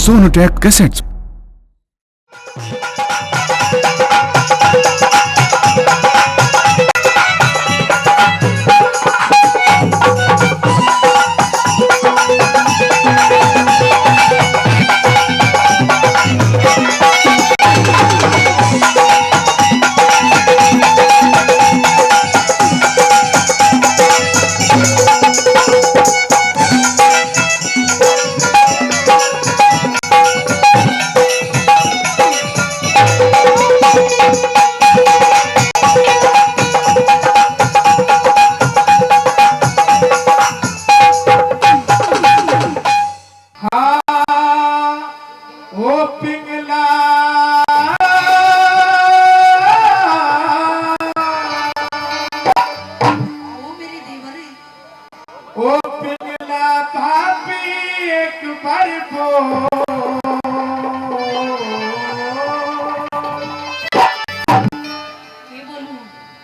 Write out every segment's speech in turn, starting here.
Sonotech Cassettes.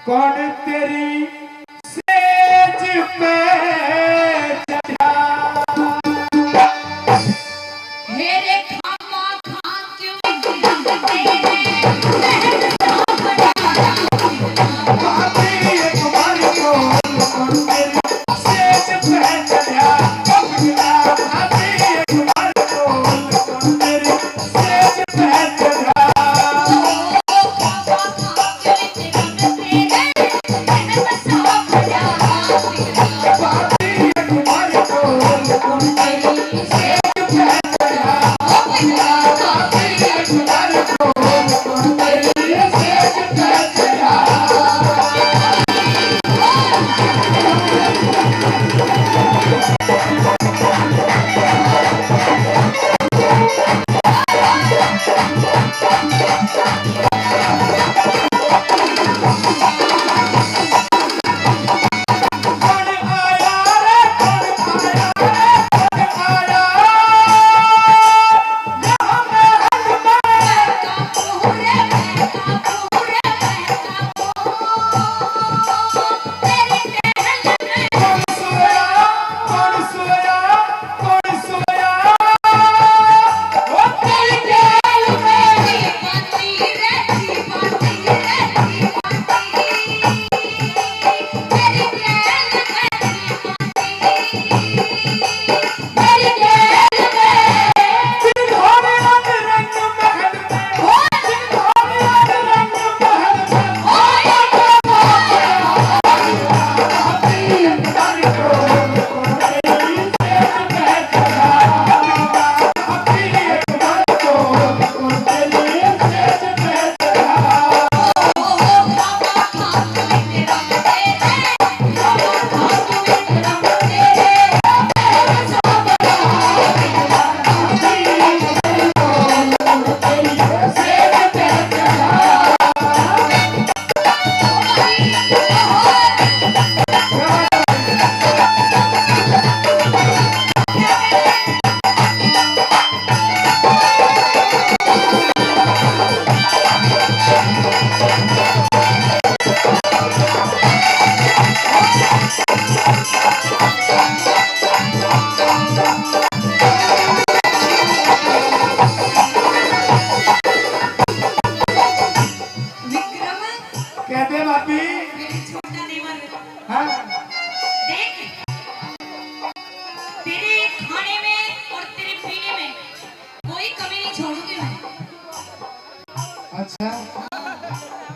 कौन तेरी says पे चढ़ा मेरे खामा खा क्यों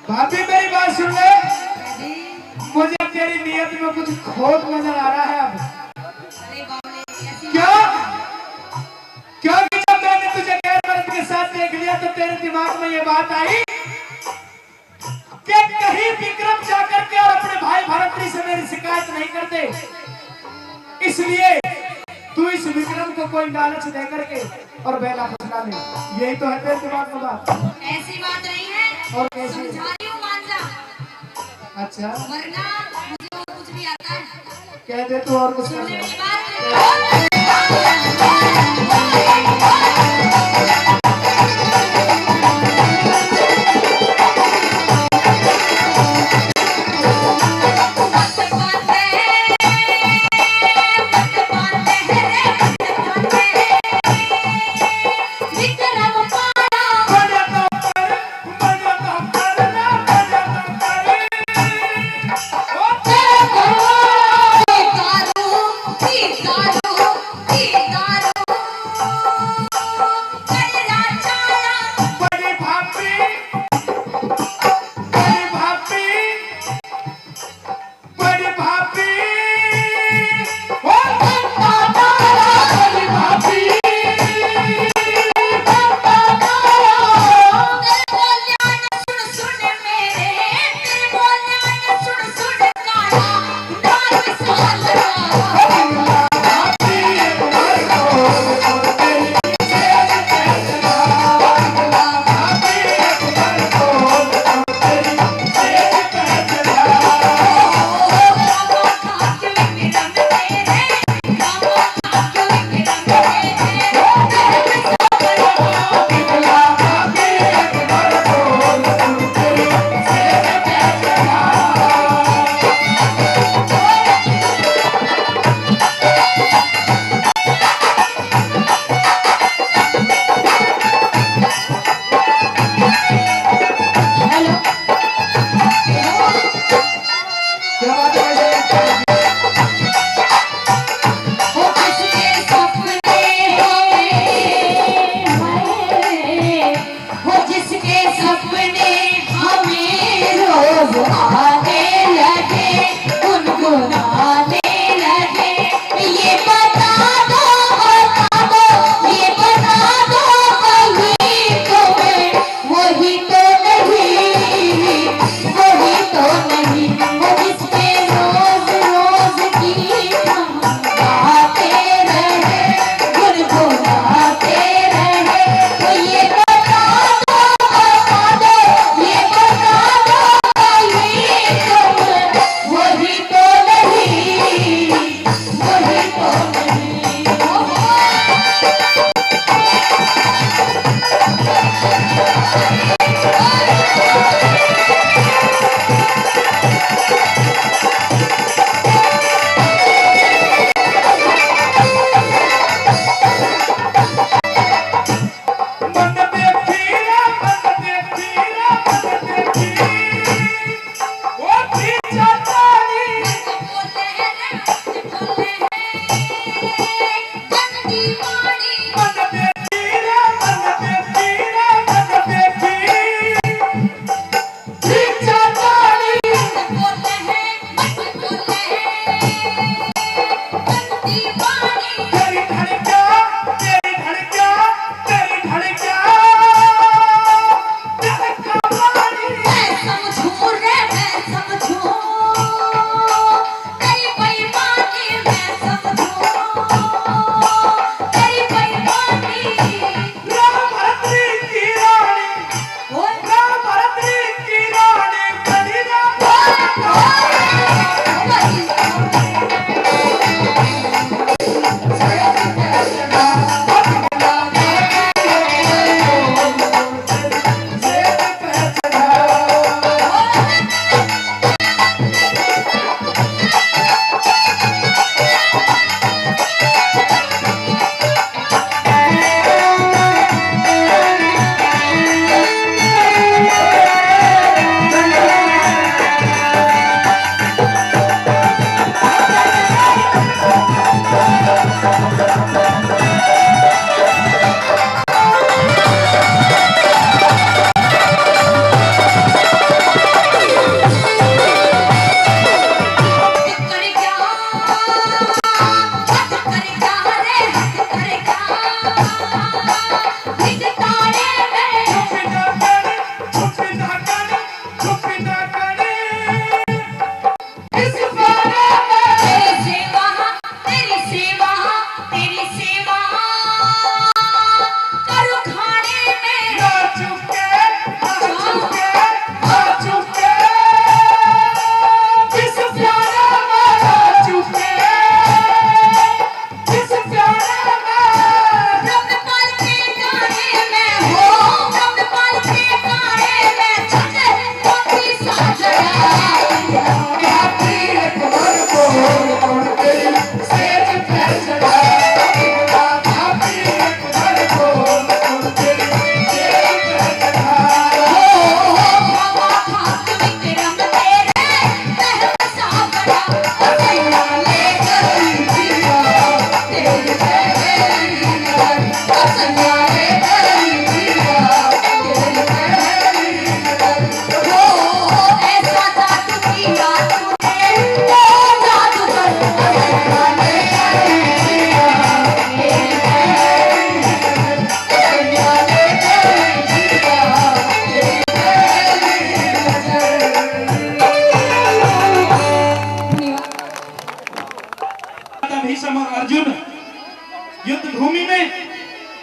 भाभी मेरी बात सुन ले। मुझे तेरी नियत में कुछ खोट नजर आ रहा है अब। क्या? क्योंकि जब मैंने तुझे गैर मर्द के साथ देख लिया तो तेरे दिमाग में ये बात आई कि कहीं विक्रम जाकर के और अपने भाई भरतरी से मेरी शिकायत नहीं करते, इसलिए तू इस विक्रम को कोई लालच दे करके और बेला फसला ले। यही तो है तेरे दिमाग में बात। ऐसी बात नहीं है और कैसी? समझा रही हूं, मान जा। अच्छा, वरना मुझे और कुछ भी आता है। कह दे तू और कुछ कर ले।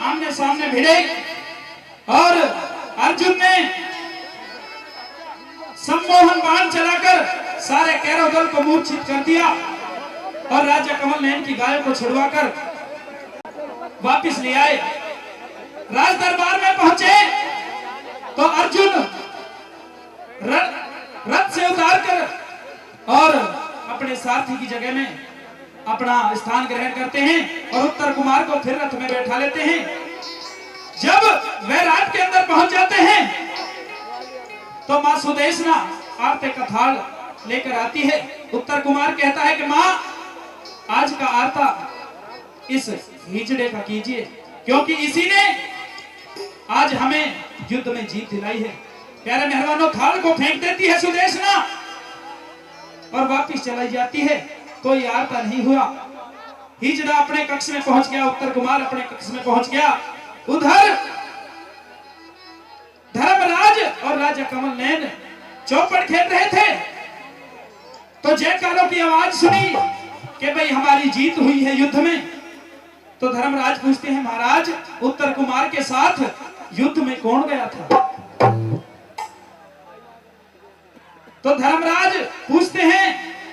आमने सामने भिड़े और अर्जुन ने सम्मोहन बाण चलाकर सारे कैरव दल को मूर्छित कर दिया और राजा कमल नयन की गायों को छुड़वाकर वापिस ले आए। राज दरबार में पहुंचे तो अर्जुन रथ से उतारकर और अपने सारथी की जगह में अपना स्थान ग्रहण करते हैं और उत्तर कुमार को फिर रथ में बैठा लेते हैं। जब वे रात के अंदर पहुंच जाते हैं तो मां सुदेशना आरते का थाल लेकर आती है। उत्तर कुमार कहता है कि मां आज का आरता इस हिजड़े का कीजिए, क्योंकि इसी ने आज हमें युद्ध में जीत दिलाई है। प्यारे मेहरबानों, थाल को फेंक देती है सुदेशना और वापिस चलाई जाती है। कोई आरता नहीं हुआ। हिजड़ा अपने कक्ष में पहुंच गया, उत्तर कुमार अपने कक्ष में पहुंच गया। उधर धर्मराज और राजा कमल नयन चौपड़ खेल रहे थे तो जयकारों की आवाज सुनी कि भाई हमारी जीत हुई है युद्ध में। तो धर्मराज पूछते हैं, महाराज उत्तर कुमार के साथ युद्ध में कौन गया था? तो धर्मराज पूछते हैं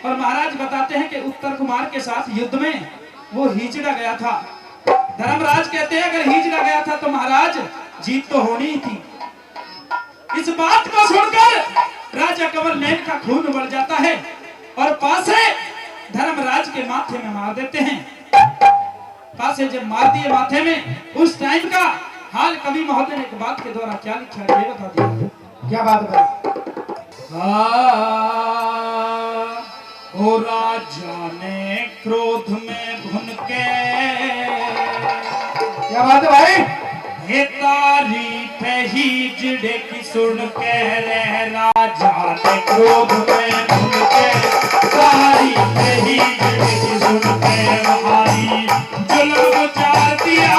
और महाराज बताते हैं कि उत्तर कुमार के साथ युद्ध में वो हिजड़ा गया था। धर्मराज कहते हैं अगर हिजड़ा गया था तो महाराज जीत तो होनी ही थी। इस बात को सुनकर राजा कमल नयन का खून बढ़ जाता है और पासे धर्मराज के माथे में मार देते हैं। पासे जब मार दिए माथे में, उस टाइम का हाल कवि महोदय ने एक बात के द्वारा क्या लिखा है बता दिया। क्या बात है? ओ राजा ने क्रोध में भुन के, क्या बात है भाई? हे तारीफ हिजड़े की सुन के रे, राजा ने क्रोध में भुन के तारीफ हिजड़े की सुन के भारी जुल्म चार दिया।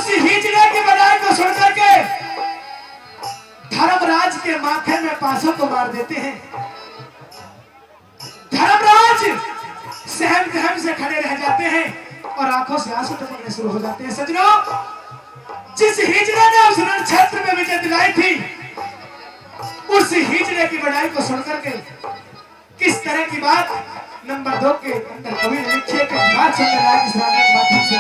उस हिजड़े की बड़ाई को सुन करके धर्मराज के माथे में पासों को मार देते हैं। धर्मराज सहम सहम से खड़े रह जाते हैं और आंखों से आंसू टपकने शुरू हो जाते हैं। सजनों, जिस हिजड़े ने उस रण क्षेत्र में विजय दिलाई थी, उस हिजड़े की बड़ाई को सुनकर के किस तरह की बात नंबर 2 के अंदर कवि ने लिखी है कि बात सुन रहा है इस राग के माध्यम से।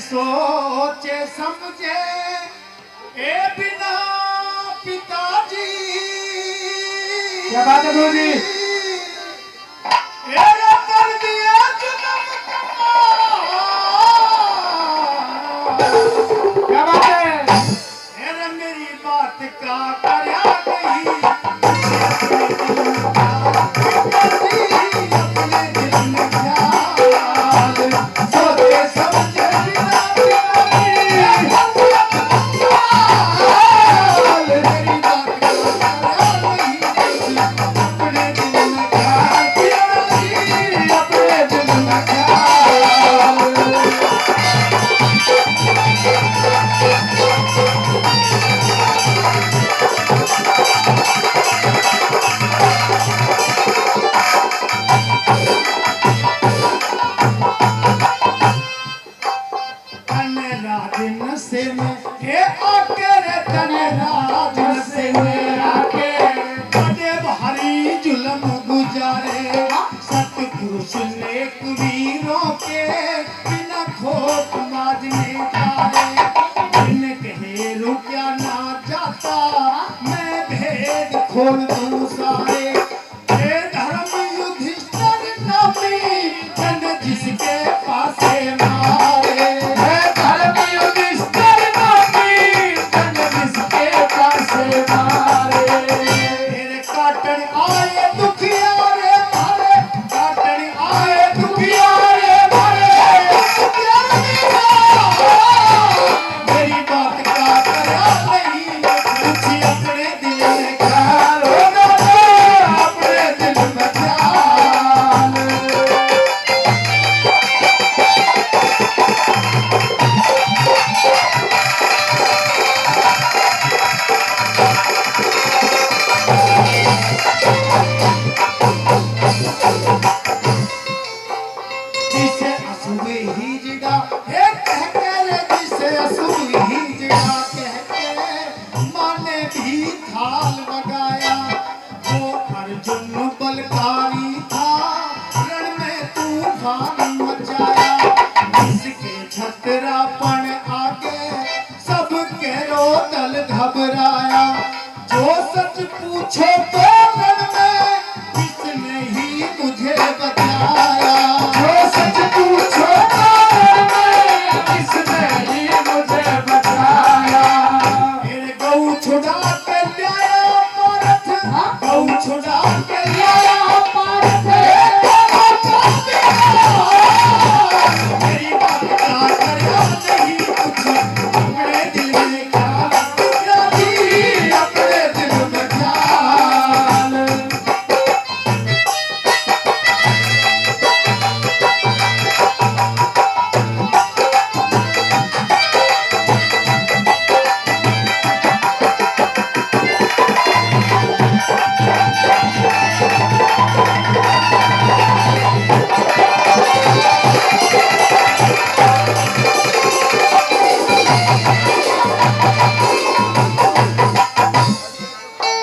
सोचे समझे ए बिना पिताजी, क्या बात है गुरुजी? कर दिया जन्म क्या बात है? मेरी बात का करया नहीं, अपने दिल में ख्याल सोचे समझे बिना पिताजी। गुजारे सतपुरुष नेक वीरों के बिना खोट माजने जारे बिन कहे रुकिया ना जाता मैं भेद खोल दूं सारे हे धर्म युधिष्ठिर नामी जन जिसके पासे मारे हे धर्म युधिष्ठिर नामी जन जिसके पासे मारे। तेरे काटन आए दुखियारे मारे काटन आए दुखियारे मारे मेरी बात का करा नहीं कुछ अपने दिल में ख्याल होगा अपने दिल में ख्याल जिसे असुर ही जिड़ा हे कह के रे जिसे असुर ही जिड़ा कह के माने भी थाल लगाया वो अर्जुन बलकारी था रण में तूफान मचाया इसके छतरापन आगे सबके रो दल घबराया जो सच पूछो तो रण में किसने ही मुझे बचाया जो सच पूछो तो किसने ही मुझे बचाया। मेरे गऊ छुड़ा के लाया मारत गऊ छुड़ा के लाया मारत मेरी बात का करया नहीं कुछ अपने दिल में ख्याल राजी अपने दिल में ख्याल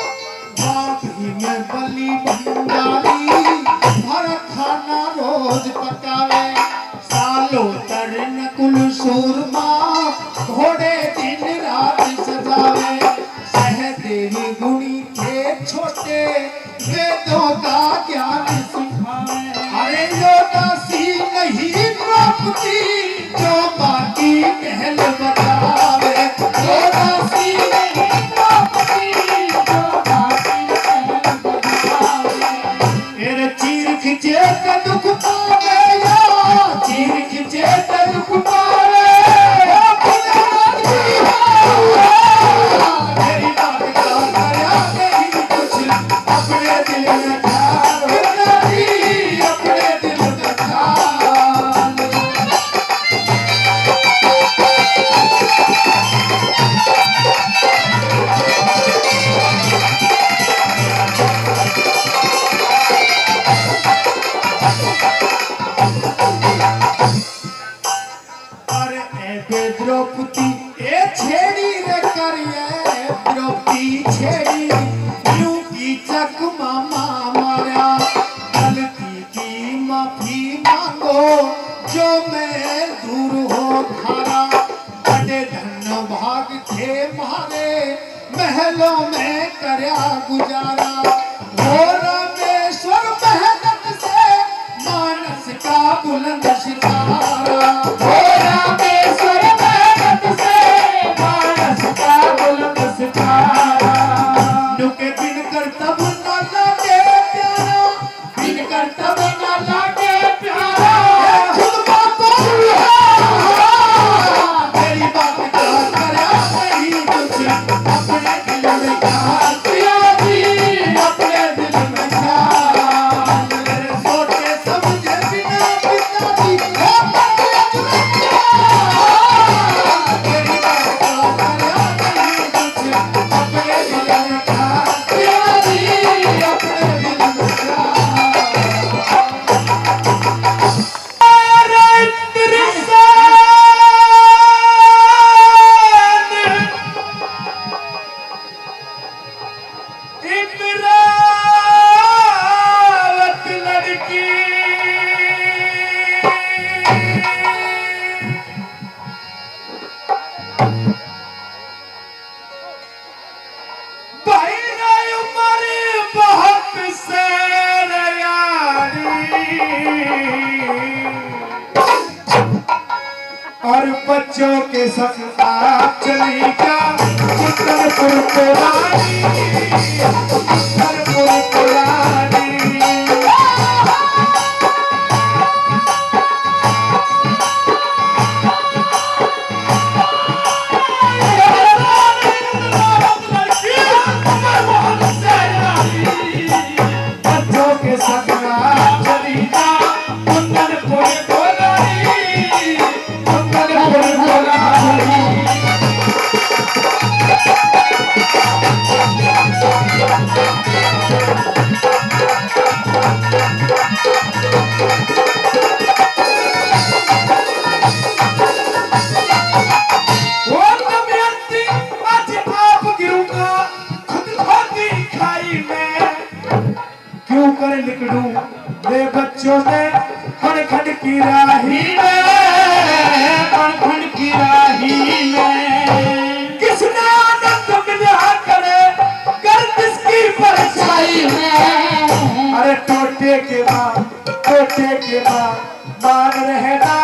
भाभी में बलि भंडारी भरत खाना रोज पकावे सालों तरण कुल सूरमा घोड़े दिन रात सजावे सहदेवी गुणी थे छोटे वेदों का ज्ञान सिखावे अरे जो दासी नहीं द्रौपदी जो बाकी महल बतावे जो दासी नहीं द्रौपदी जो बाकी महल बतावे मेरे चीर खिंचे का दुख पावे या चीर खिंचे का दुख पावे मेरी बात का करया नहीं कुछ अपने दिल में ख्याल राजी अपने दिल में ख्याल अरे ऐबे द्रौपदी ए छेड़ी रे करिए द्रौपदी छेड़ी यूं की चक मामा मारा गलती की माफी मांगो जो मैं दूर हो थारा बड़े धन भाग थे मारे महलों में करया गुजारा हो रामेश्वर मेहनत से मानस का बुलंद सितारा हो रामेश्वर मेहनत से मानस का बुलंद सितारा। नुके बिन कर तब न लागे प्यारा बिन कर तब न लागे प्यारा खुद बातों मेरी बात का करया नहीं कुछ अपने दिल में ख्याल प्यारी बच्चों के संग आप चली जा उत्तरपुर पुरानी, उत्तरपुर पुरानी। बच्चों के संग आप चली जा उत्तरपुर पुरानी, उत्तरपुर पुरानी। क्यों कर लिखड़ू ले बच्चों ने खड़खड़ की राही में, खड़खड़ की राही में। किसने आनंद मिला करे कर किसकी परछाई में। अरे टोटे के बाद मान रहना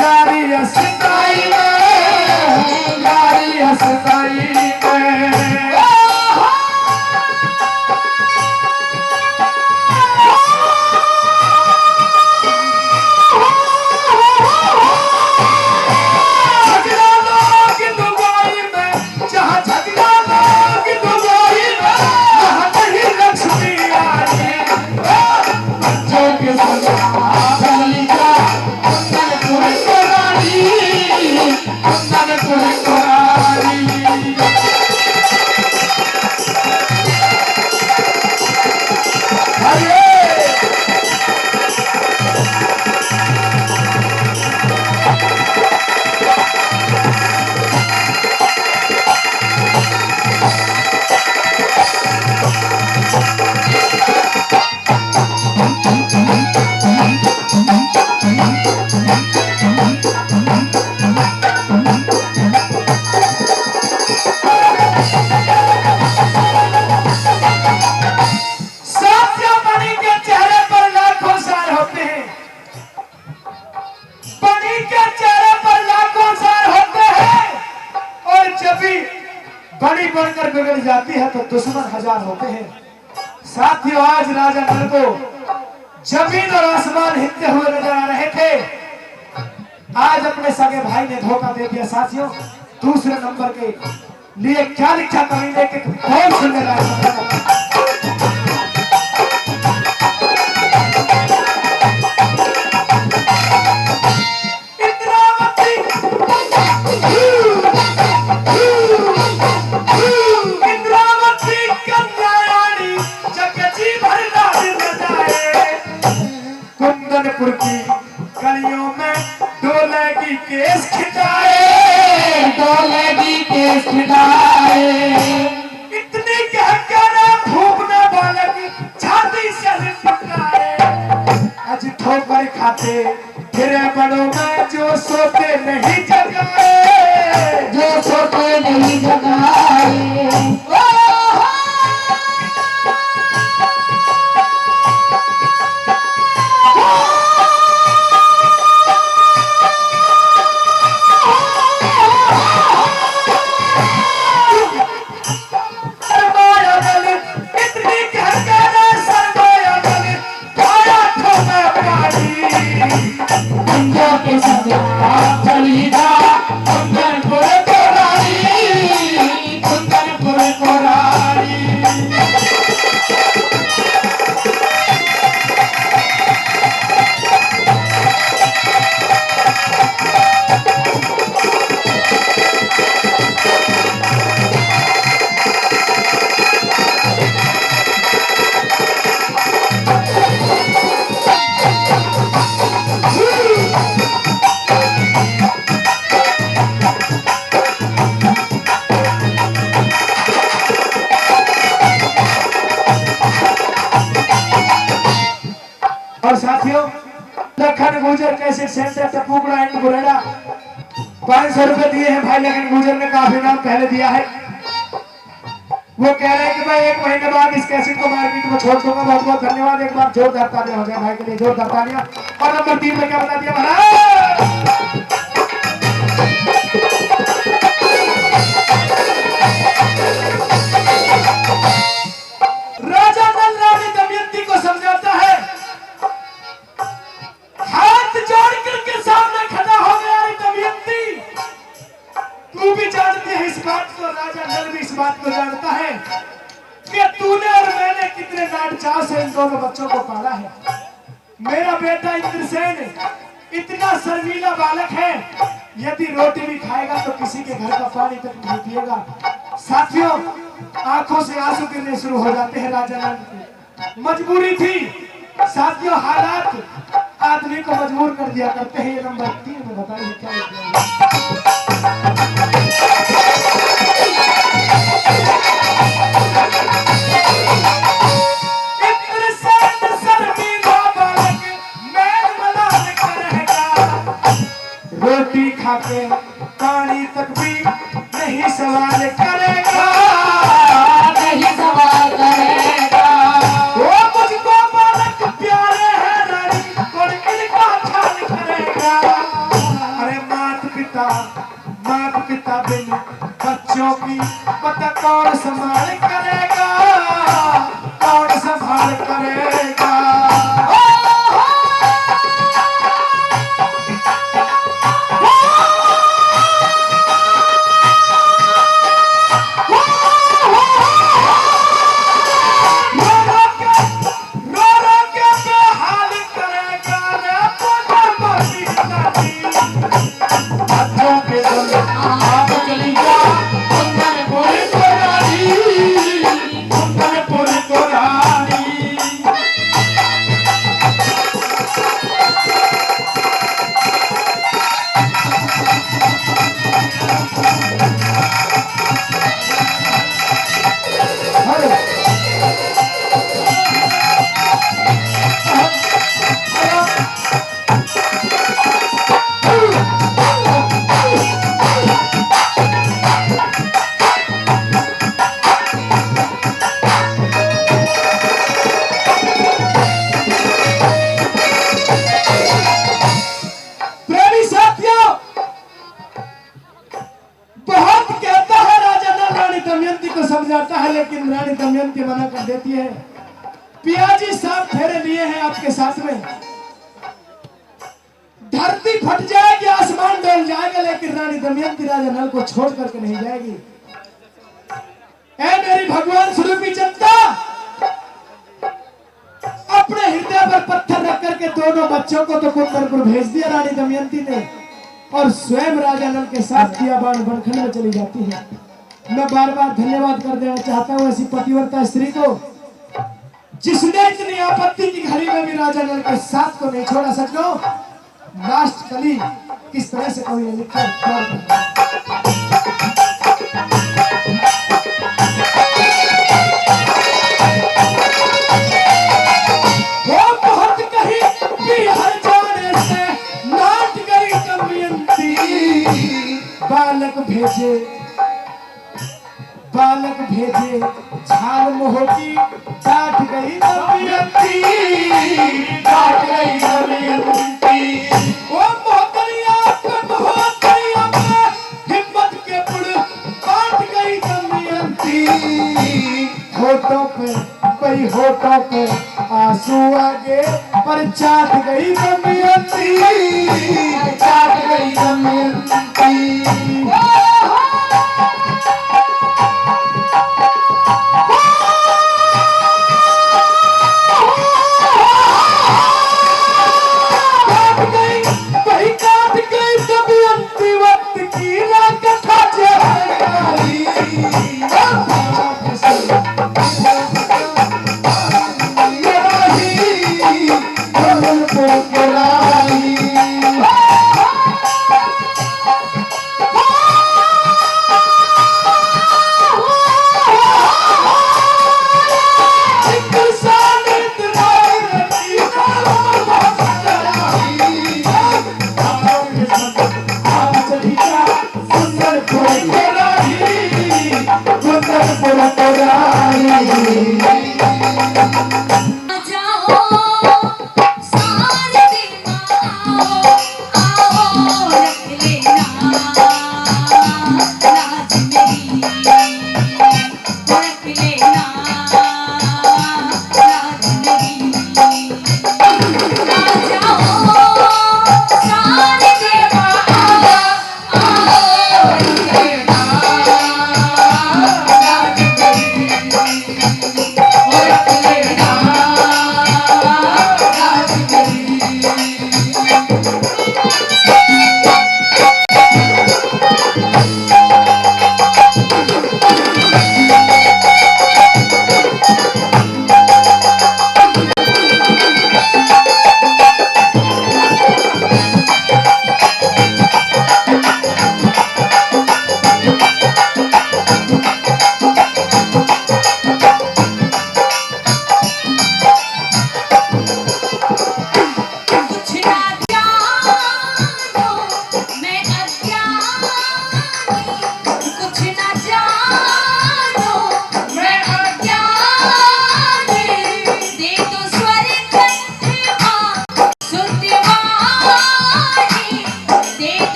यारी असताई में, यारी असताई में। बड़ी बनकर बिगड़ जाती है तो दुश्मन हजार होते हैं। साथियों, आज राजा नल को जमीन और आसमान हिलते हुए नजर आ रहे थे, आज अपने सगे भाई ने धोखा दे दिया। साथियों, दूसरे नंबर के लिए क्या लिखा कवि के कौन सुनने लायक। कुंदनपुर की गलियों में डोलेगी केस खिंचाए, डोलेगी केस खिंचाए। इतनी कहकर फूकने वाले की छाती से लिपटाए। आज ठोकर खाते फिरे बड़ों में जो सोते नहीं जगाए, जो सोते नहीं जगाए। और साथियों, लखन गुजर कैसे सेंटर टपूकड़ा एंड बुरेड़ा 500 रुपए दिए हैं भाई लखन गुजर ने, काफी नाम पहले दिया है। वो कह रहे हैं कि भाई 1 महीने बाद इस कैसेट को मार्केट में छोड़ दूंगा। बहुत बहुत धन्यवाद। एक बार जोरदार तालियां हो जाए भाई के लिए, जोरदार तालियां। और नंबर 3 में क्या बता दिया महाराज। को पाला है। मेरा बेटा इंद्रसेन इतना शर्मीला बालक है, यदि रोटी भी खाएगा तो किसी के घर का पानी तक नहीं पिएगा। साथियों, आंखों से आंसू गिरने शुरू हो जाते हैं। राजा नल की मजबूरी थी। साथियों, हालात आदमी को मजबूर कर दिया करते हैं। ये नंबर 3 में बताइए क्या लिखा रोटी खाके पानी तक भी नहीं सवाल करेगा, नहीं सवाल करेगा। वो मुझको बालक प्यारे हैं रानी, और इनका ख्याल करेगा। अरे मात पिता बिन बच्चों की पता कौन संभाल करेगा, कौन संभाल करेगा। समझाता है, लेकिन रानी दमयंती मना कर देती है। पियाजी साहब फेरे लिए हैं आपके साथ में, धरती फट जाएगी, आसमान डोल जाएगा, लेकिन रानी दमयंती राजा नल को छोड़ करके नहीं जाएगी। ऐ मेरी भगवान स्वरूपी जनता, अपने हृदय पर पत्थर रख करके दोनों बच्चों को तो कुंदरपुर भेज दिया रानी दमयंती ने, और स्वयं राजा नल के साथ कियाबान बनखंड में चली जाती है। मैं बार बार धन्यवाद कर देना चाहता हूँ ऐसी पतिव्रता स्त्री को, जिसने इतनी आपत्ति की घड़ी में भी राजा नल के साथ को नहीं छोड़ा। सको लास्ट कली किस तरह से कवि ने लिखा वो बहुत कही भी हर जाने से नाट गई दमयंती, बालक भेजे झाल मोहती, काट गई दमयंती, काट गई दमयंती। वो मोहतरिया में हिम्मत के पुड़ काट गई दमयंती। होठों पे आंसू आगे पर चाट गई दमयंती, चाट गई दमयंती।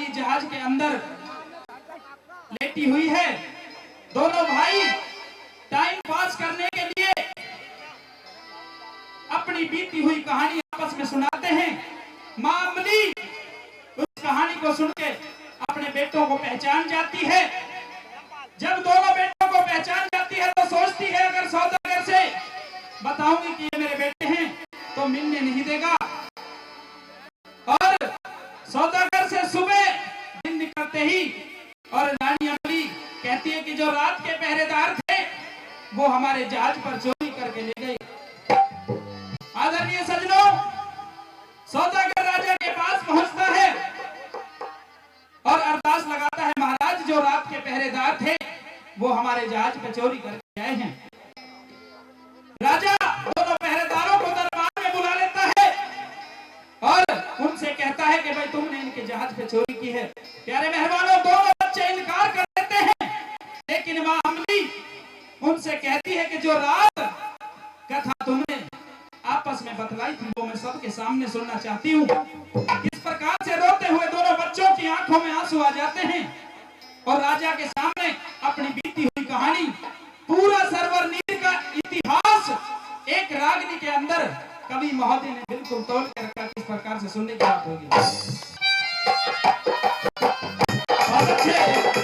रानी जहाज के अंदर लेटी हुई है। दोनों भाई टाइम पास करने के लिए अपनी बीती हुई कहानी आपस में सुनाते हैं। मां अमली उस कहानी को सुन के अपने बेटों को पहचान जाती है। जब दोनों बेटों को पहचान जाती है तो सोचती है अगर सौदागर से बताऊंगी कि ये मेरे बेटे हैं तो मिलने नहीं देगा। और सौदागर से सुबह दिन निकलते ही और रानी अमली कहती है कि जो रात के पहरेदार थे वो हमारे जहाज पर चोरी करके ले गए। आदरणीय सज्जनों, सौदागर राजा के पास पहुंचता है और अरदास लगाता है, महाराज जो रात के पहरेदार थे वो हमारे जहाज पे चोरी करके आए हैं। राजा दोनों पहरेदारों को दरबार में बुला लेता है और उनसे कहता है कि भाई तुमने इनके जहाज पे चोरी की है। प्यारे मेहमानों, दोनों बच्चे इनकार कर देते हैं, लेकिन मां अमली उनसे कहती है कि जो रात कथा तुमने आपस में बतलाई थी वो मैं सबके सामने सुनना चाहती हूँ। इस प्रकार से रोते हुए दोनों बच्चों की आंखों में आंसू आ जाते हैं और राजा के सामने अपनी बीती हुई कहानी, पूरा सरवर नीर का इतिहास एक रागनी के अंदर कवि महोदय ने बिल्कुल तोल कर रखा। किस प्रकार से सुनने की बात होगी। बहुत अच्छे।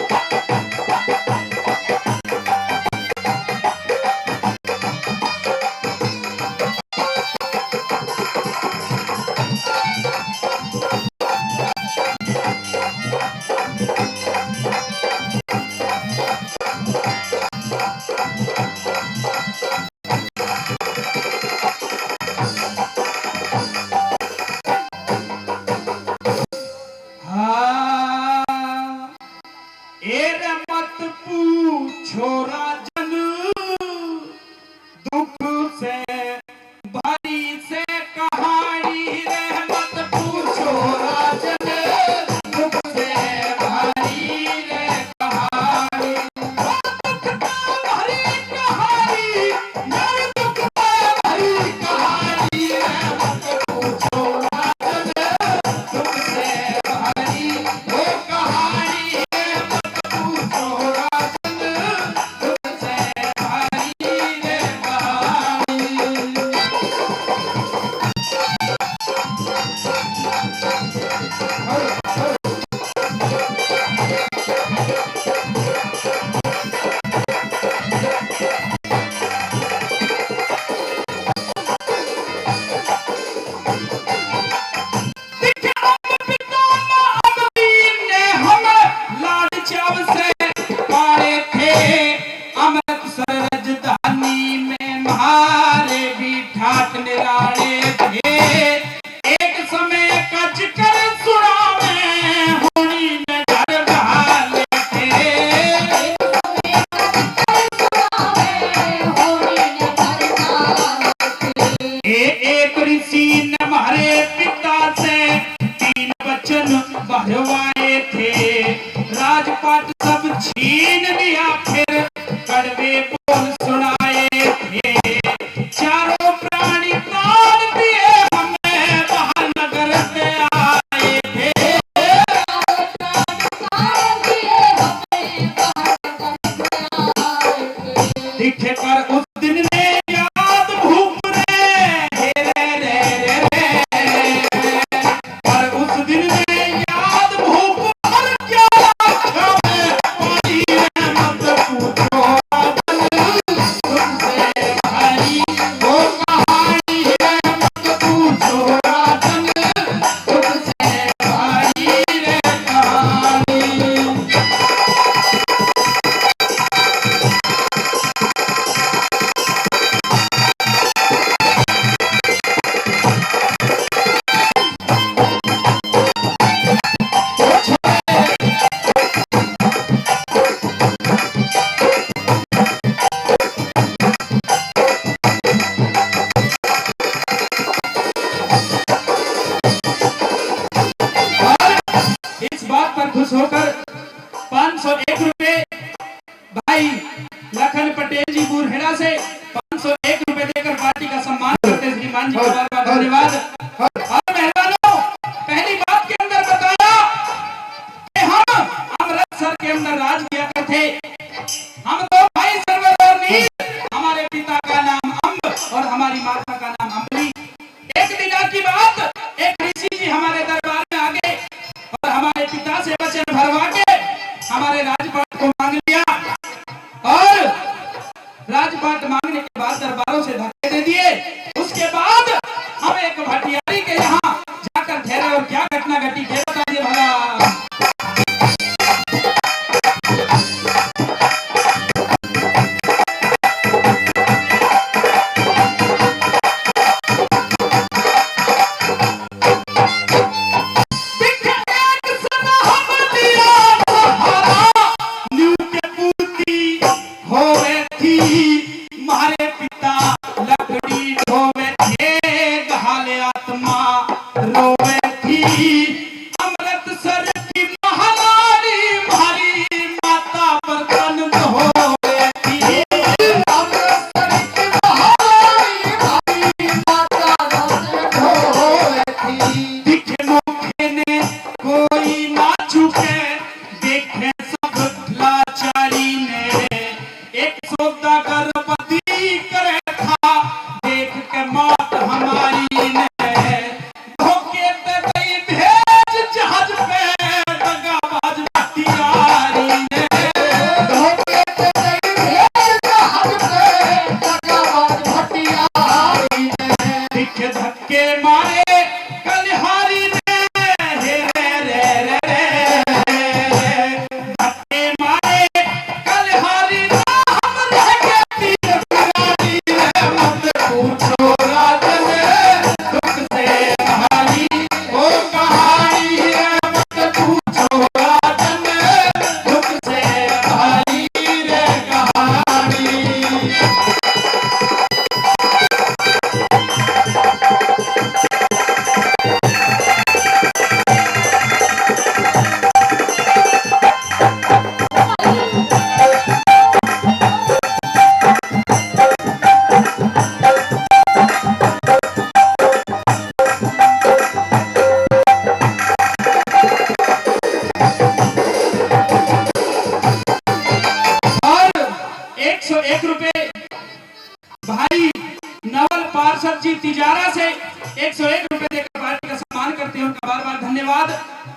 101 रुपए देकर पार्टी का सम्मान करते हैं, उनका बार बार धन्यवाद।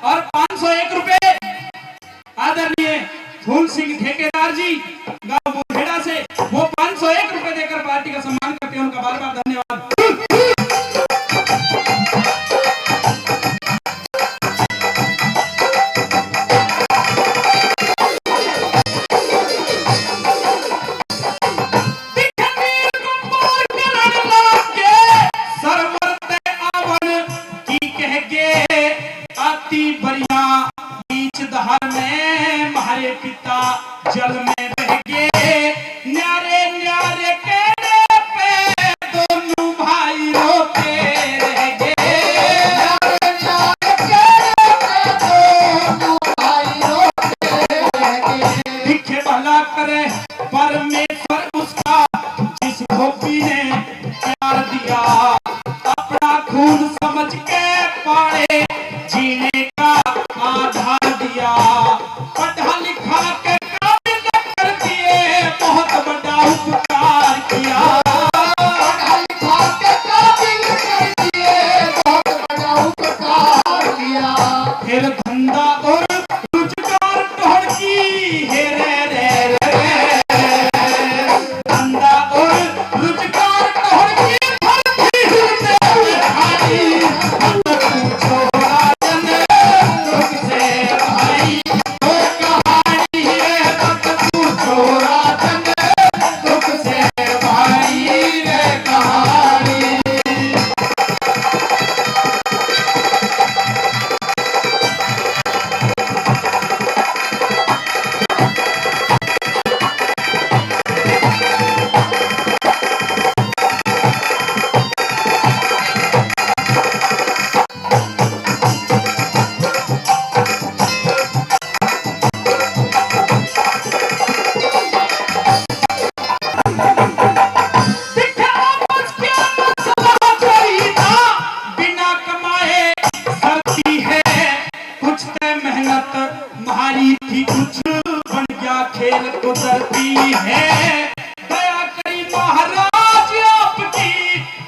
और 501 रुपए आदरणीय फूल सिंह ठेकेदार जी गांव बुढ़ेड़ा से, वो 501 रुपए देकर पार्टी का सम्मान करते हैं, उनका बार बार धन्यवाद। पिता जल में रह गए, न्यारे न्यारे केड़े पे दोनों भाई रोते रह गए। न्यारे न्यारे केड़े पे दोनों भाई रोते रह गए। दिखे भला करे परमेश्वर उसका, जिस गोपी ने प्यार दिया, अपना खून समझ के पाड़े जीने का आधार दिया। पढ़ा लिखा के काबिल कर दिए, बहुत बड़ा उपकार किया। पढ़ा लिखा के काबिल कर दिए, बहुत बड़ा उपकार किया। फिर धंधा और रोजगार ढोलकी हे रे रे रे, धंधा और रोजगार ढोलकी भरती हुई भाई, पूछो राजन दुख से भाई, तो कहानी है पूछो राजन दुख से भाई रे कहानी। बिना कमाए करती है कुछ ते मेहनत मारी थी, कुछ बन गया खेल कुदरती है। दया करी महाराज आपकी,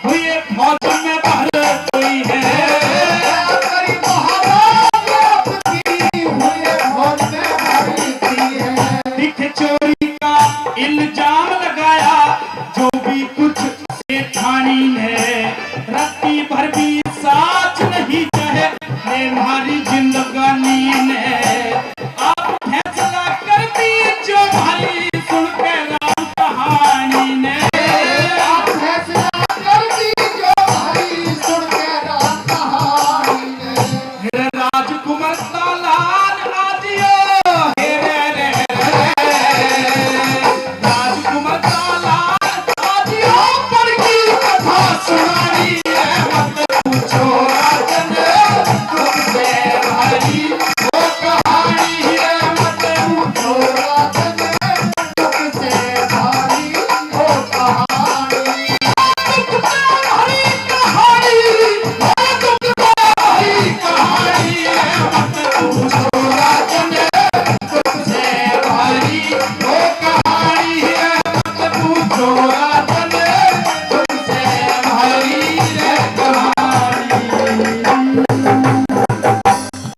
हुए फौज में भर्ती है। दया करी महाराज आपकी, हुए फौज में भर्ती है। दिख चोरी का इल्जाम लगाया, जो भी कुछ सेठानी ने, रत्ती भर भी साच नहीं चाहे ने मारी